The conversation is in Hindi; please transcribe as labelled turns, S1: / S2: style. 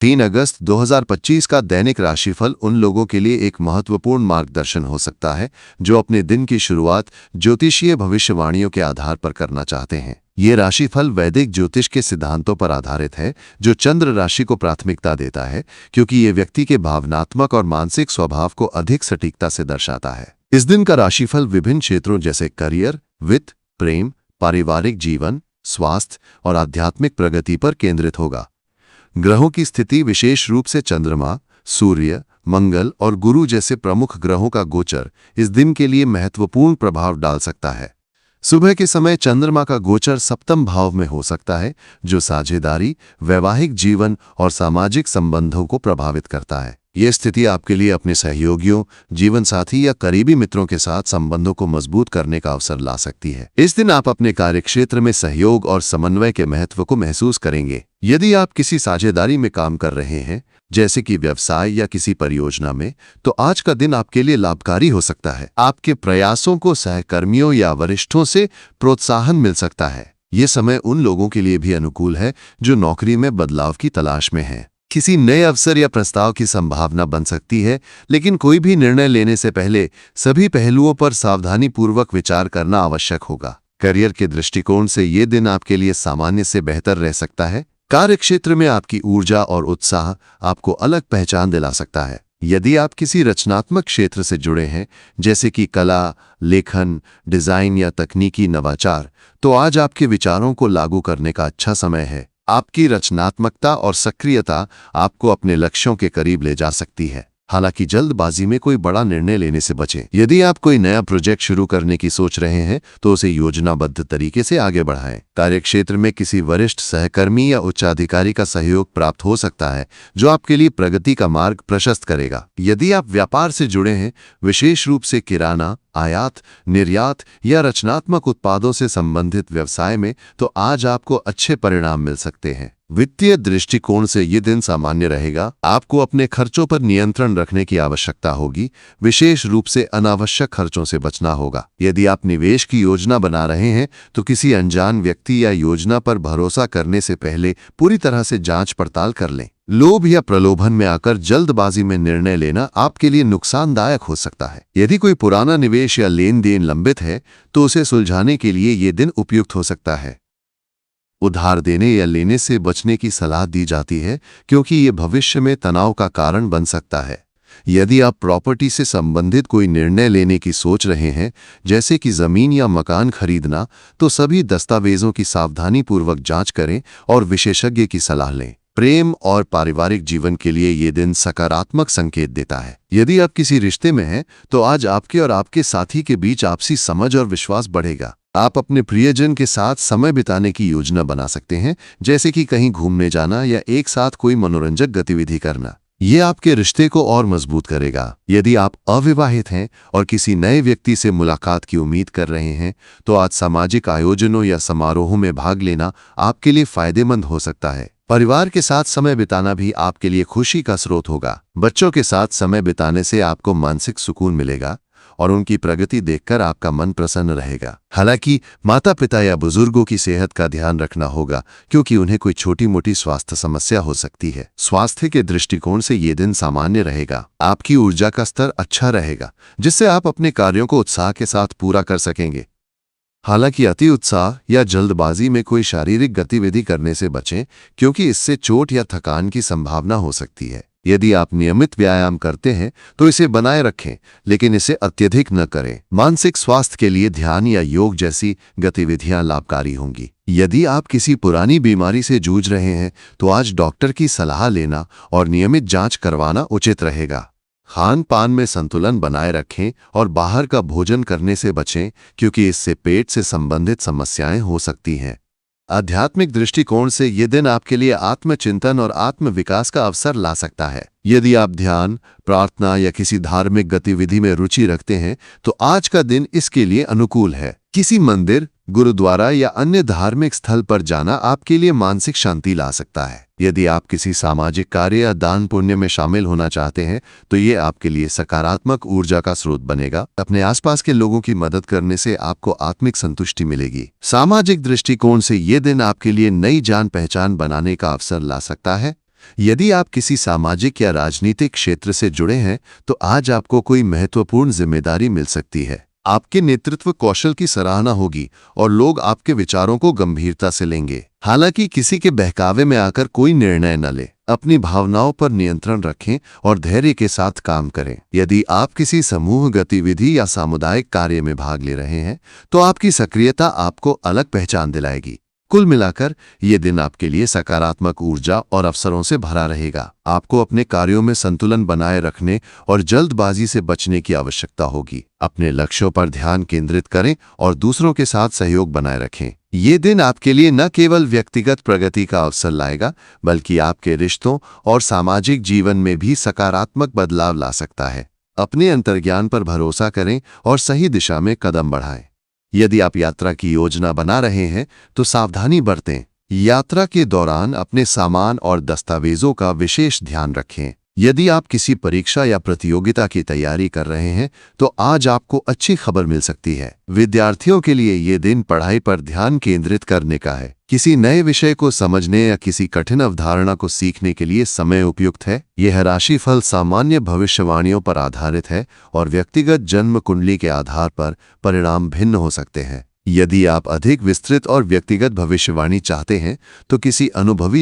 S1: 3 अगस्त 2025 का दैनिक राशिफल उन लोगों के लिए एक महत्वपूर्ण मार्गदर्शन हो सकता है जो अपने दिन की शुरुआत ज्योतिषीय भविष्यवाणियों के आधार पर करना चाहते हैं। ये राशिफल वैदिक ज्योतिष के सिद्धांतों पर आधारित है जो चंद्र राशि को प्राथमिकता देता है, क्योंकि ये व्यक्ति के भावनात्मक और मानसिक स्वभाव को अधिक सटीकता से दर्शाता है। इस दिन का राशिफल विभिन्न क्षेत्रों जैसे करियर, वित्त, प्रेम, पारिवारिक जीवन, स्वास्थ्य और आध्यात्मिक प्रगति पर केंद्रित होगा। ग्रहों की स्थिति, विशेष रूप से चंद्रमा, सूर्य, मंगल और गुरु जैसे प्रमुख ग्रहों का गोचर इस दिन के लिए महत्वपूर्ण प्रभाव डाल सकता है। सुबह के समय चंद्रमा का गोचर सप्तम भाव में हो सकता है, जो साझेदारी, वैवाहिक जीवन और सामाजिक संबंधों को प्रभावित करता है। ये स्थिति आपके लिए अपने सहयोगियों, जीवन साथी या करीबी मित्रों के साथ संबंधों को मजबूत करने का अवसर ला सकती है। इस दिन आप अपने कार्यक्षेत्र में सहयोग और समन्वय के महत्व को महसूस करेंगे। यदि आप किसी साझेदारी में काम कर रहे हैं, जैसे कि व्यवसाय या किसी परियोजना में, तो आज का दिन आपके लिए लाभकारी हो सकता है। आपके प्रयासों को सहकर्मियों या वरिष्ठों से प्रोत्साहन मिल सकता है। ये समय उन लोगों के लिए भी अनुकूल है जो नौकरी में बदलाव की तलाश में हैं। किसी नए अवसर या प्रस्ताव की संभावना बन सकती है, लेकिन कोई भी निर्णय लेने से पहले सभी पहलुओं पर सावधानीपूर्वक विचार करना आवश्यक होगा। करियर के दृष्टिकोण से ये दिन आपके लिए सामान्य से बेहतर रह सकता है। कार्यक्षेत्र में आपकी ऊर्जा और उत्साह आपको अलग पहचान दिला सकता है। यदि आप किसी रचनात्मक क्षेत्र से जुड़े हैं, जैसे कि कला, लेखन, डिजाइन या तकनीकी नवाचार, तो आज आपके विचारों को लागू करने का अच्छा समय है। आपकी रचनात्मकता और सक्रियता आपको अपने लक्ष्यों के करीब ले जा सकती है। हालांकि जल्दबाजी में कोई बड़ा निर्णय लेने से बचें। यदि आप कोई नया प्रोजेक्ट शुरू करने की सोच रहे हैं, तो उसे योजनाबद्ध तरीके से आगे बढ़ाएं। कार्यक्षेत्र में किसी वरिष्ठ सहकर्मी या उच्चाधिकारी का सहयोग प्राप्त हो सकता है, जो आपके लिए प्रगति का मार्ग प्रशस्त करेगा। यदि आप व्यापार से जुड़े हैं, विशेष रूप से किराना, आयात, निर्यात या रचनात्मक उत्पादों से संबंधित व्यवसाय में, तो आज आपको अच्छे परिणाम मिल सकते हैं। वित्तीय दृष्टिकोण से ये दिन सामान्य रहेगा। आपको अपने खर्चों पर नियंत्रण रखने की आवश्यकता होगी, विशेष रूप से अनावश्यक खर्चों से बचना होगा। यदि आप निवेश की योजना बना रहे हैं, तो किसी अनजान व्यक्ति या योजना पर भरोसा करने से पहले पूरी तरह से जांच पड़ताल कर लें। लोभ या प्रलोभन में आकर जल्दबाजी में निर्णय लेना आपके लिए नुकसानदायक हो सकता है। यदि कोई पुराना निवेश या लेन देन लंबित है, तो उसे सुलझाने के लिए ये दिन उपयुक्त हो सकता है। उधार देने या लेने से बचने की सलाह दी जाती है, क्योंकि ये भविष्य में तनाव का कारण बन सकता है। यदि आप प्रॉपर्टी से संबंधित कोई निर्णय लेने की सोच रहे हैं, जैसे कि जमीन या मकान खरीदना, तो सभी दस्तावेजों की सावधानीपूर्वक जांच करें और विशेषज्ञ की सलाह लें। प्रेम और पारिवारिक जीवन के लिए ये दिन सकारात्मक संकेत देता है। यदि आप किसी रिश्ते में हैं, तो आज आपके और आपके साथी के बीच आपसी समझ और विश्वास बढ़ेगा। आप अपने प्रियजन के साथ समय बिताने की योजना बना सकते हैं, जैसे कि कहीं घूमने जाना या एक साथ कोई मनोरंजक गतिविधि करना। ये आपके रिश्ते को और मजबूत करेगा। यदि आप अविवाहित हैं और किसी नए व्यक्ति से मुलाकात की उम्मीद कर रहे हैं, तो आज सामाजिक आयोजनों या समारोहों में भाग लेना आपके लिए फायदेमंद हो सकता है। परिवार के साथ समय बिताना भी आपके लिए खुशी का स्रोत होगा। बच्चों के साथ समय बिताने से आपको मानसिक सुकून मिलेगा और उनकी प्रगति देखकर आपका मन प्रसन्न रहेगा। हालांकि माता पिता या बुजुर्गों की सेहत का ध्यान रखना होगा, क्योंकि उन्हें कोई छोटी मोटी स्वास्थ्य समस्या हो सकती है। स्वास्थ्य के दृष्टिकोण से ये दिन सामान्य रहेगा। आपकी ऊर्जा का स्तर अच्छा रहेगा, जिससे आप अपने कार्यों को उत्साह के साथ पूरा कर सकेंगे। हालांकि अति उत्साह या जल्दबाजी में कोई शारीरिक गतिविधि करने से बचें, क्योंकि इससे चोट या थकान की संभावना हो सकती है। यदि आप नियमित व्यायाम करते हैं, तो इसे बनाए रखें, लेकिन इसे अत्यधिक न करें। मानसिक स्वास्थ्य के लिए ध्यान या योग जैसी गतिविधियां लाभकारी होंगी। यदि आप किसी पुरानी बीमारी से जूझ रहे हैं, तो आज डॉक्टर की सलाह लेना और नियमित जांच करवाना उचित रहेगा। खान पान में संतुलन बनाए रखें और बाहर का भोजन करने से बचें, क्योंकि इससे पेट से संबंधित समस्याएं हो सकती हैं। आध्यात्मिक दृष्टिकोण से ये दिन आपके लिए आत्मचिंतन और आत्म विकास का अवसर ला सकता है। यदि आप ध्यान, प्रार्थना या किसी धार्मिक गतिविधि में रुचि रखते हैं, तो आज का दिन इसके लिए अनुकूल है। किसी मंदिर, गुरुद्वारा या अन्य धार्मिक स्थल पर जाना आपके लिए मानसिक शांति ला सकता है। यदि आप किसी सामाजिक कार्य या दान पुण्य में शामिल होना चाहते हैं, तो ये आपके लिए सकारात्मक ऊर्जा का स्रोत बनेगा। अपने आसपास के लोगों की मदद करने से आपको आत्मिक संतुष्टि मिलेगी। सामाजिक दृष्टिकोण से ये दिन आपके लिए नई जान पहचान बनाने का अवसर ला सकता है। यदि आप किसी सामाजिक या राजनीतिक क्षेत्र से जुड़े हैं तो आज आपको कोई महत्वपूर्ण जिम्मेदारी मिल सकती है। आपके नेतृत्व कौशल की सराहना होगी और लोग आपके विचारों को गंभीरता से लेंगे। हालांकि किसी के बहकावे में आकर कोई निर्णय न ले। अपनी भावनाओं पर नियंत्रण रखें और धैर्य के साथ काम करें। यदि आप किसी समूह गतिविधि या सामुदायिक कार्य में भाग ले रहे हैं तो आपकी सक्रियता आपको अलग पहचान दिलाएगी। कुल मिलाकर ये दिन आपके लिए सकारात्मक ऊर्जा और अवसरों से भरा रहेगा। आपको अपने कार्यों में संतुलन बनाए रखने और जल्दबाजी से बचने की आवश्यकता होगी। अपने लक्ष्यों पर ध्यान केंद्रित करें और दूसरों के साथ सहयोग बनाए रखें। ये दिन आपके लिए न केवल व्यक्तिगत प्रगति का अवसर लाएगा बल्कि आपके रिश्तों और सामाजिक जीवन में भी सकारात्मक बदलाव ला सकता है। अपने अंतर्ज्ञान पर भरोसा करें और सही दिशा में कदम बढ़ाएं। यदि आप यात्रा की योजना बना रहे हैं तो सावधानी बरतें। यात्रा के दौरान अपने सामान और दस्तावेजों का विशेष ध्यान रखें। यदि आप किसी परीक्षा या प्रतियोगिता की तैयारी कर रहे हैं तो आज आपको अच्छी खबर मिल सकती है। विद्यार्थियों के लिए ये दिन पढ़ाई पर ध्यान केंद्रित करने का है। किसी नए विषय को समझने या किसी कठिन अवधारणा को सीखने के लिए समय उपयुक्त है। यह राशिफल सामान्य भविष्यवाणियों पर आधारित है और व्यक्तिगत जन्म कुंडली के आधार पर परिणाम भिन्न हो सकते हैं। यदि आप अधिक विस्तृत और व्यक्तिगत भविष्यवाणी चाहते हैं तो किसी अनुभवी